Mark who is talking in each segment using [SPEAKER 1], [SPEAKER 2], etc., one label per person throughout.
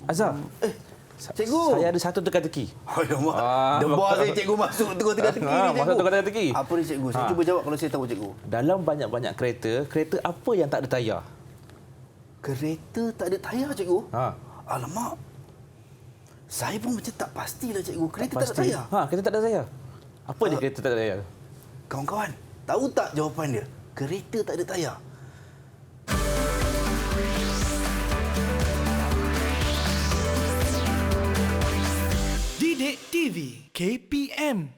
[SPEAKER 1] Azhar.
[SPEAKER 2] Cikgu.
[SPEAKER 1] Saya ada satu teka-teki.
[SPEAKER 2] Alamak. Debar saya cikgu masuk teka-teki ni, cikgu.
[SPEAKER 1] Masuk teka-teki.
[SPEAKER 2] Apa ni, cikgu? Saya cuba jawab kalau saya tahu, cikgu.
[SPEAKER 1] Dalam banyak-banyak kereta apa yang tak ada tayar?
[SPEAKER 2] Kereta tak ada tayar, cikgu?
[SPEAKER 1] Alamak.
[SPEAKER 2] Saya pun macam tak pastilah, cikgu. Kereta tak ada tayar?
[SPEAKER 1] Kereta tak ada tayar. Apa dia kereta tak ada tayar?
[SPEAKER 2] Kawan-kawan, tahu tak jawapan dia? Kereta tak ada tayar.
[SPEAKER 3] Didik TV KPM.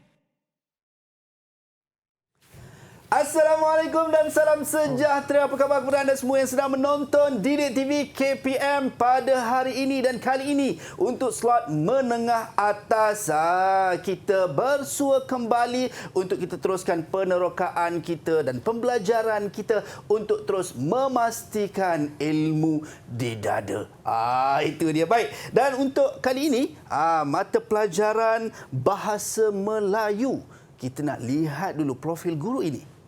[SPEAKER 2] Assalamualaikum dan salam sejahtera. Apa khabar kepada anda semua yang sedang menonton Didik TV KPM pada hari ini dan kali ini untuk slot menengah atas. Kita bersua kembali untuk kita teruskan penerokaan kita dan pembelajaran kita untuk terus memastikan ilmu di dada. Itu dia. Baik. Dan untuk kali ini, mata pelajaran Bahasa Melayu. Kita nak lihat dulu profil guru ini.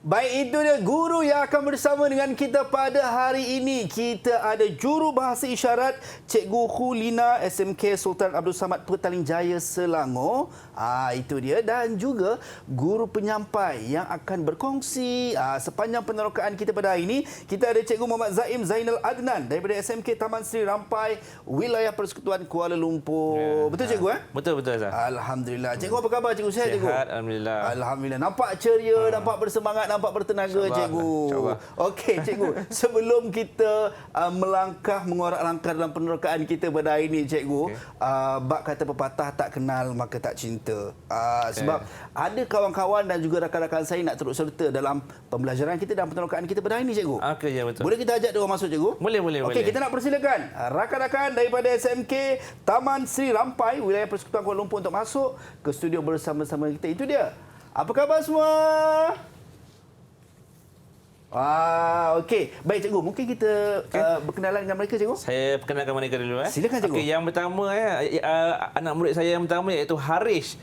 [SPEAKER 2] Baik, itu dia guru yang akan bersama dengan kita pada hari ini. Kita ada juru bahasa isyarat Cikgu Khulina SMK Sultan Abdul Samad Petaling Jaya Selangor. Itu dia. Dan juga guru penyampai yang akan berkongsi sepanjang penerokaan kita pada hari ini. Kita ada Cikgu Muhammad Zaim Zainal Adnan daripada SMK Taman Sri Rampai, Wilayah Persekutuan Kuala Lumpur. Ya. Betul, Cikgu?
[SPEAKER 1] Betul, Azhar.
[SPEAKER 2] Alhamdulillah. Cikgu, apa khabar, Cikgu? Sihat, Cikgu?
[SPEAKER 1] Sihat, Alhamdulillah.
[SPEAKER 2] Alhamdulillah. Nampak ceria, nampak bersemangat, nampak bertenaga, Cikgu. Okey, Cikgu. Sebelum kita melangkah, mengorak langkah dalam penerokaan kita pada hari ini, Cikgu, bab kata pepatah, tak kenal maka tak cinta. Sebab ada kawan-kawan dan juga rakan-rakan saya nak turut serta dalam pembelajaran kita dan penerokaan kita pada hari ini, Cikgu.
[SPEAKER 1] Ya, betul.
[SPEAKER 2] Boleh kita ajak dia orang masuk, Cikgu?
[SPEAKER 1] Boleh.
[SPEAKER 2] Okey, kita nak persilakan rakan-rakan daripada SMK Taman Sri Rampai, Wilayah Persekutuan Kuala Lumpur untuk masuk ke studio bersama-sama kita. Itu dia. Apa khabar semua? Okey. Baik, Cikgu. Mungkin kita berkenalan dengan mereka, Cikgu?
[SPEAKER 1] Saya perkenalkan mereka dulu.
[SPEAKER 2] Silakan, Cikgu.
[SPEAKER 1] Okey, yang pertama, anak murid saya yang pertama iaitu Harish.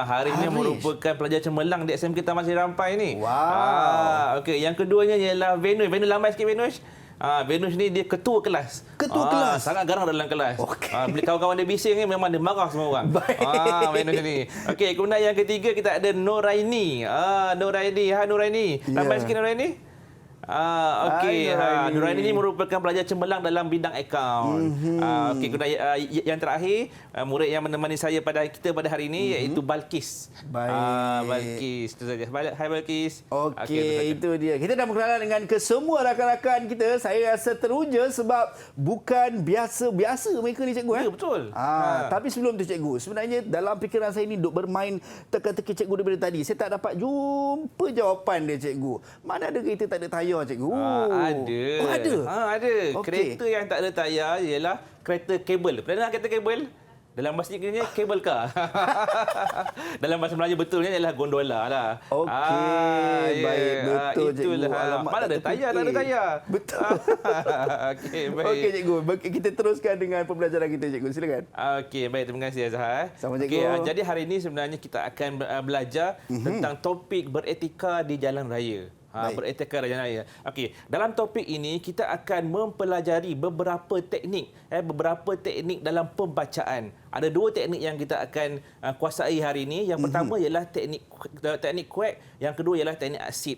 [SPEAKER 1] Harish ni merupakan pelajar cemerlang di SMK Taman Sri Rampai ni. Okey, yang keduanya ialah Venus. Venus, lambai sikit, Venus. Venus ni dia ketua kelas.
[SPEAKER 2] Ketua kelas?
[SPEAKER 1] Sangat garang dalam kelas. Bila kawan-kawan dia bising ni memang dia marah semua orang. Venus ni. Okey, kemudian yang ketiga kita ada Noraini. Noraini. Noraini. Lambai sikit, Noraini. Okey, Nuraini ini merupakan pelajar cemerlang dalam bidang akaun. Okey, kemudian yang terakhir, murid yang menemani saya pada hari ini iaitu Balkis.
[SPEAKER 2] Baik.
[SPEAKER 1] Balkis, itu saja. Hai Balkis.
[SPEAKER 2] Okey, itu dia. Kita dah berkenalan dengan kesemua rakan-rakan kita. Saya rasa teruja sebab bukan biasa-biasa mereka ni, Cikgu.
[SPEAKER 1] Ya, betul.
[SPEAKER 2] Tapi sebelum tu, Cikgu, sebenarnya dalam fikiran saya ni duk bermain teka-teki Cikgu daripada tadi. Saya tak dapat jumpa jawapan dia, Cikgu. Mana ada kereta tak ada tayar, Cikgu?
[SPEAKER 1] Ada.
[SPEAKER 2] Ada?
[SPEAKER 1] Ada.
[SPEAKER 2] Okay.
[SPEAKER 1] Kereta yang tak ada tayar ialah kereta kabel. Pernah dengar kereta kabel? Dalam bahasa Inggerisnya, kabel car. Dalam bahasa Melayu betulnya ialah gondola lah.
[SPEAKER 2] Okey, baik. Betul, Cikgu.
[SPEAKER 1] Alamak, mana ada tayar, tak ada tayar.
[SPEAKER 2] Betul.
[SPEAKER 1] Okey, baik.
[SPEAKER 2] Okey, Cikgu. Kita teruskan dengan pembelajaran kita, Cikgu. Silakan.
[SPEAKER 1] Okey, baik. Terima kasih, Azhar.
[SPEAKER 2] Sama, Cikgu.
[SPEAKER 1] Jadi hari ini sebenarnya kita akan belajar tentang topik beretika di jalan raya. Beretika jalan raya. Okey, dalam topik ini kita akan mempelajari beberapa teknik dalam pembacaan. Ada dua teknik yang kita akan kuasai hari ini. Yang pertama ialah teknik quack, yang kedua ialah teknik asid.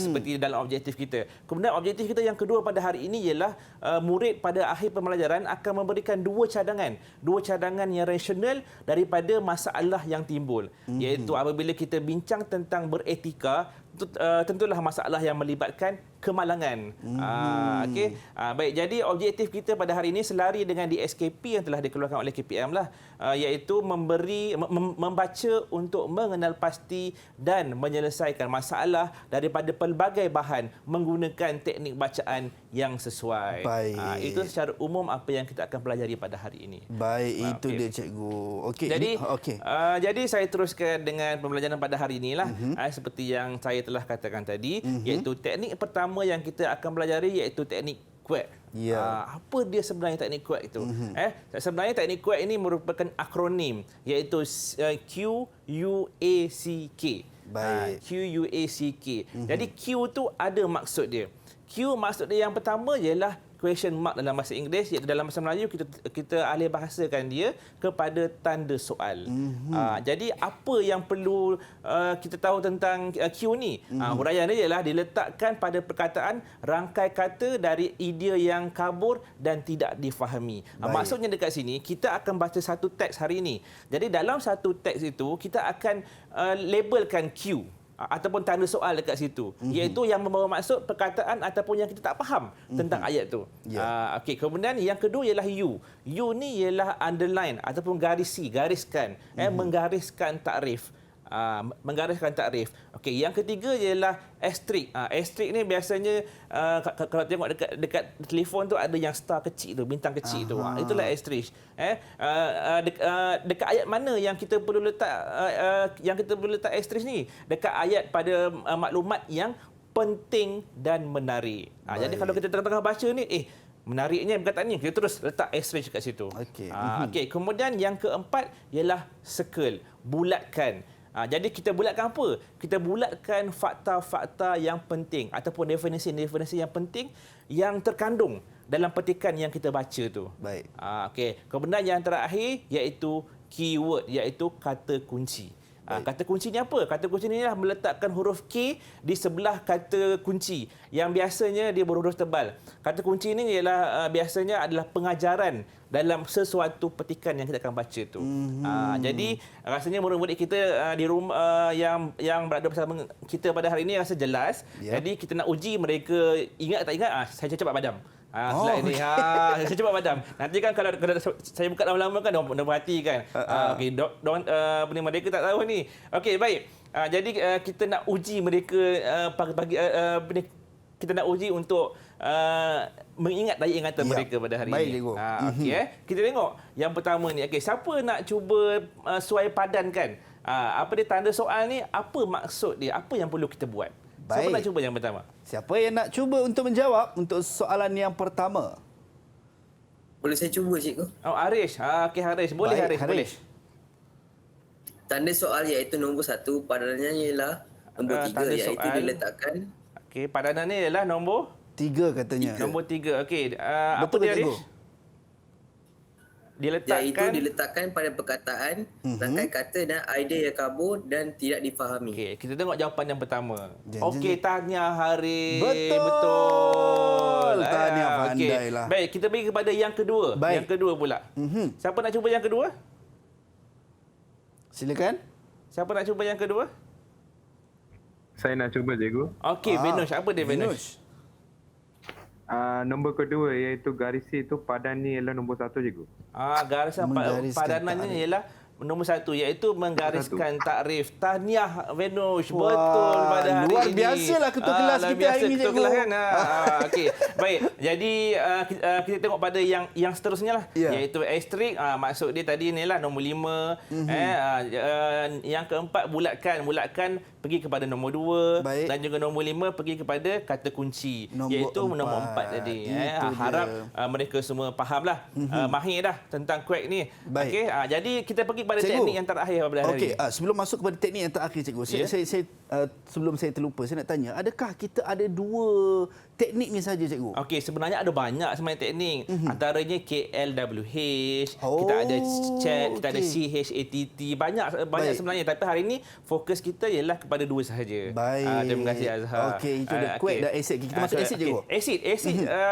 [SPEAKER 1] Seperti dalam objektif kita. Kemudian objektif kita yang kedua pada hari ini ialah murid pada akhir pembelajaran akan memberikan dua cadangan yang rasional daripada masalah yang timbul. Iaitu apabila kita bincang tentang beretika, tentulah masalah yang melibatkan kemalangan. Baik, jadi objektif kita pada hari ini selari dengan DSKP yang telah dikeluarkan oleh KPM lah, iaitu membaca untuk mengenal pasti dan menyelesaikan masalah daripada pelbagai bahan menggunakan teknik bacaan yang sesuai.
[SPEAKER 2] Baik.
[SPEAKER 1] Itu secara umum apa yang kita akan pelajari pada hari ini.
[SPEAKER 2] Baik, itu dia cikgu. Okey.
[SPEAKER 1] Jadi saya teruskan dengan pembelajaran pada hari inilah, seperti yang saya telah katakan tadi, iaitu teknik pertama yang kita akan pelajari iaitu teknik QUAC. Apa dia sebenarnya teknik QUAC itu? Sebenarnya teknik QUAC ini merupakan akronim, iaitu QUACK.
[SPEAKER 2] Baik.
[SPEAKER 1] QUACK. Jadi Q tu ada maksud dia. Q maksud dia yang pertama ialah question mark dalam bahasa Inggeris, iaitu dalam bahasa Melayu kita alih bahasakan dia kepada tanda soal. Jadi apa yang perlu kita tahu tentang Q ni? Huraian dia ialah diletakkan pada perkataan rangkai kata dari idea yang kabur dan tidak difahami. Maksudnya dekat sini kita akan baca satu teks hari ini. Jadi dalam satu teks itu kita akan labelkan Q ataupun tanda soal dekat situ, iaitu yang membawa maksud perkataan ataupun yang kita tak faham tentang ayat tu. Okey, kemudian yang kedua ialah U. U ni ialah underline ataupun gariskan, menggariskan takrif. Menggariskan takrif. Okey, yang ketiga ialah asterisk. Asterisk ni biasanya kalau tengok dekat telefon tu ada yang star kecil tu, bintang kecil tu. Itulah asterisk. Dekat ayat mana yang kita perlu letak asterisk ni? Dekat ayat pada maklumat yang penting dan menarik. Jadi kalau kita tengah-tengah baca ni, menariknya perkataan ni, kita terus letak asterisk kat situ. Okey, kemudian yang keempat ialah circle, bulatkan. Jadi kita bulatkan apa? Kita bulatkan fakta-fakta yang penting ataupun definisi-definisi yang penting yang terkandung dalam petikan yang kita baca tu.
[SPEAKER 2] Baik.
[SPEAKER 1] Okey. Kemudian yang terakhir iaitu keyword, iaitu kata kunci. Kata kunci ni apa? Kata kunci ni adalah meletakkan huruf K di sebelah kata kunci yang biasanya dia berhuruf tebal. Kata kunci ni ialah biasanya adalah pengajaran dalam sesuatu petikan yang kita akan baca tu. Jadi rasanya murid-murid kita di rumah yang berada bersama kita pada hari ini rasa jelas. Jadi kita nak uji mereka ingat tak ingat, saya cepat padam. Slide ni. Saya cepat padam. Nanti kan kalau saya buka lama-lama kan dia berhati kan. Okey, mereka tak tahu ni. Okey, baik. Jadi kita nak uji mereka pagi kita nak uji untuk mengingat daya ingatan mereka pada hari ini. Okey, kita tengok yang pertama ni. Okey, siapa nak cuba suai padankan? Apa dia tanda soal ni? Apa maksud dia? Apa yang perlu kita buat? Siapa nak cuba yang pertama?
[SPEAKER 2] Siapa yang nak cuba untuk menjawab untuk soalan yang pertama?
[SPEAKER 4] Boleh saya cuba, cikgu?
[SPEAKER 1] Arish. Okey, Arish. Boleh, Arish. Boleh.
[SPEAKER 4] Tanda soal iaitu nombor 1, padanannya ialah nombor 3 iaitu
[SPEAKER 1] soal
[SPEAKER 4] diletakkan.
[SPEAKER 1] Okey, padanan ni ialah nombor
[SPEAKER 2] 3 katanya.
[SPEAKER 1] Nombor 3. Okey, apa
[SPEAKER 2] betul
[SPEAKER 1] dia, Arish?
[SPEAKER 4] Diletakkan pada perkataan, rangkai kata dan idea yang kabur dan tidak difahami.
[SPEAKER 1] Okey, kita tengok jawapan yang pertama. Okey, tahniah Haris.
[SPEAKER 2] Betul. Tahniah, pandailah.
[SPEAKER 1] Baik, kita pergi kepada yang kedua. Yang kedua pula. Siapa nak cuba yang kedua?
[SPEAKER 2] Silakan.
[SPEAKER 1] Siapa nak cuba yang kedua?
[SPEAKER 5] Saya nak cuba, cikgu.
[SPEAKER 1] Okey, Venush. Apa dia, Venush?
[SPEAKER 5] Nombor kedua iaitu garisi itu padan ni ialah nombor 1, cikgu.
[SPEAKER 1] Garisan padanannya ialah nombor 1 iaitu menggariskan takrif. Tahniah Venush. Betul pada hari
[SPEAKER 2] luar
[SPEAKER 1] ini.
[SPEAKER 2] Luar biasalah ketua kelas kita hari ini, cikgu.
[SPEAKER 1] Kelas kan? Okey. Baik. Jadi kita tengok pada yang seterusnya lah. Iaitu asterisk. Maksud dia tadi ni lah nombor 5. Yang keempat bulatkan pergi kepada nombor 2. Dan juga nombor 5 pergi kepada kata kunci. Iaitu nombor 4 tadi. Harap mereka semua fahamlah. Mahir dah tentang QUAC ni. Okey. Jadi kita pergi pada teknik yang terakhir pada hari ini.
[SPEAKER 2] Sebelum masuk kepada teknik yang terakhir, cikgu, saya sebelum saya terlupa, saya nak tanya, adakah kita ada 2 teknik ni saja, cikgu?
[SPEAKER 1] Okey, sebenarnya ada banyak sebenarnya teknik. Antaranya KLWH, kita ada chat, kita ada CHATT, banyak sebenarnya. Tapi hari ini fokus kita ialah kepada 2 sahaja. Terima kasih, Azhar.
[SPEAKER 2] Okey, itu dah QUAC dan acid. Kita masuk acid, cikgu.
[SPEAKER 1] Acid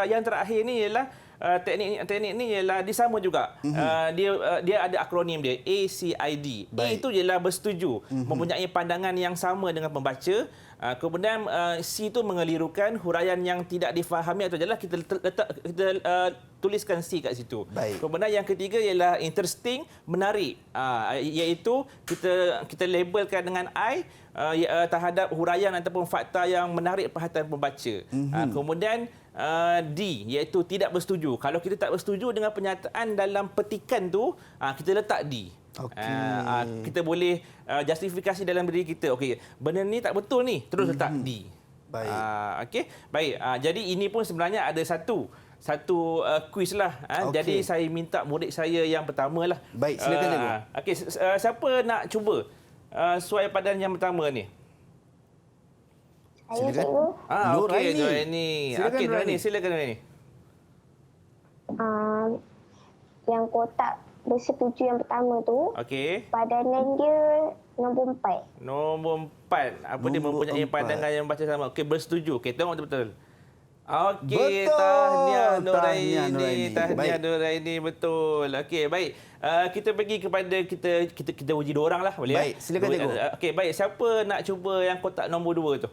[SPEAKER 1] yang terakhir ni ialah teknik ni ialah disama juga. Dia ada akronim dia, ACID. A itu ialah bersetuju, mempunyai pandangan yang sama dengan pembaca. Kemudian C itu mengelirukan, huraian yang tidak difahami atau jelas kita tuliskan C kat situ.
[SPEAKER 2] Baik.
[SPEAKER 1] Kemudian yang ketiga ialah interesting, menarik. Iaitu kita labelkan dengan I terhadap huraian ataupun fakta yang menarik perhatian pembaca. Kemudian D iaitu tidak bersetuju. Kalau kita tak bersetuju dengan pernyataan dalam petikan tu, kita letak D. Kita boleh justifikasi dalam diri kita. Okey, benda ni tak betul ni, terus letak D.
[SPEAKER 2] Baik.
[SPEAKER 1] Okey, baik. Jadi ini pun sebenarnya ada satu kuis lah.
[SPEAKER 2] Okey.
[SPEAKER 1] Jadi saya minta murid saya yang pertama lah.
[SPEAKER 2] Baik, silakan cikgu.
[SPEAKER 1] Okey, siapa nak cuba suai padan yang pertama ni?
[SPEAKER 6] Saya cikgu.
[SPEAKER 1] Okey, Nuraini. Okey, Nuraini, silakan Nuraini.
[SPEAKER 6] Yang kotak bersetuju yang pertama tu,
[SPEAKER 1] Okey.
[SPEAKER 6] padanan dia nombor 4.
[SPEAKER 1] Nombor 4. Apa dia
[SPEAKER 2] Nombor
[SPEAKER 1] mempunyai
[SPEAKER 2] 4.
[SPEAKER 1] pandangan yang baca sama. Okey, bersetuju. Okey, tengok betul-betul. Okey,
[SPEAKER 2] Betul.
[SPEAKER 1] tahniah
[SPEAKER 2] Tahniah Nuraini.
[SPEAKER 1] Nuraini. Tahniah
[SPEAKER 2] Baik.
[SPEAKER 1] Nuraini, betul. Okey, baik. Kita pergi kepada kita uji dua orang lah, boleh?
[SPEAKER 2] Baik, silakan, cikgu.
[SPEAKER 1] Okey, baik. Siapa nak cuba yang kotak nombor 2 tu?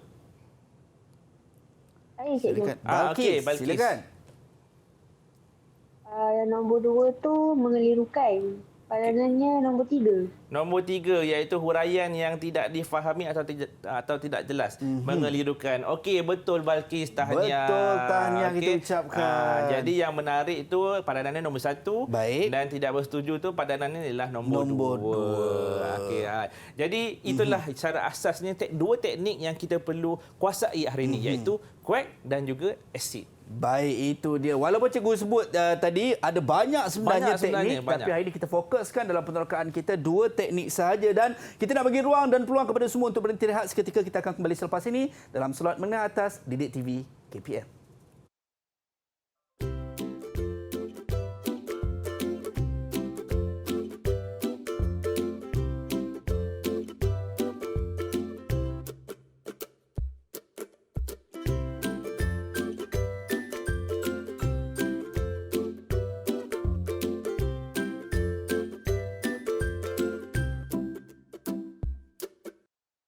[SPEAKER 6] Saya cikgu.
[SPEAKER 2] Silakan.
[SPEAKER 1] Okey,
[SPEAKER 2] Balkis,
[SPEAKER 1] Balkis.
[SPEAKER 2] silakan.
[SPEAKER 6] Nombor 2 tu mengelirukan. Padanannya nombor 3.
[SPEAKER 1] Nombor 3 iaitu huraian yang tidak difahami atau tidak jelas. Mengelirukan. Okey, betul Balkis, tahniah.
[SPEAKER 2] Betul, tahniah kita
[SPEAKER 1] Okey.
[SPEAKER 2] ucapkan.
[SPEAKER 1] Jadi yang menarik itu padanannya nombor 1.
[SPEAKER 2] Baik.
[SPEAKER 1] Dan tidak bersetuju tu padanannya ialah nombor 2.
[SPEAKER 2] Nombor 2.
[SPEAKER 1] Okey. Jadi itulah secara asasnya dua teknik yang kita perlu kuasai hari ini, iaitu quack dan juga acid.
[SPEAKER 2] Baik, itu dia. Walaupun cikgu sebut tadi ada banyak sebenarnya teknik, tapi hari ini kita fokuskan dalam penerokaan kita 2 teknik sahaja dan kita nak bagi ruang dan peluang kepada semua untuk berhenti rehat seketika. Kita akan kembali selepas ini dalam slot menengah atas Didik TV KPM.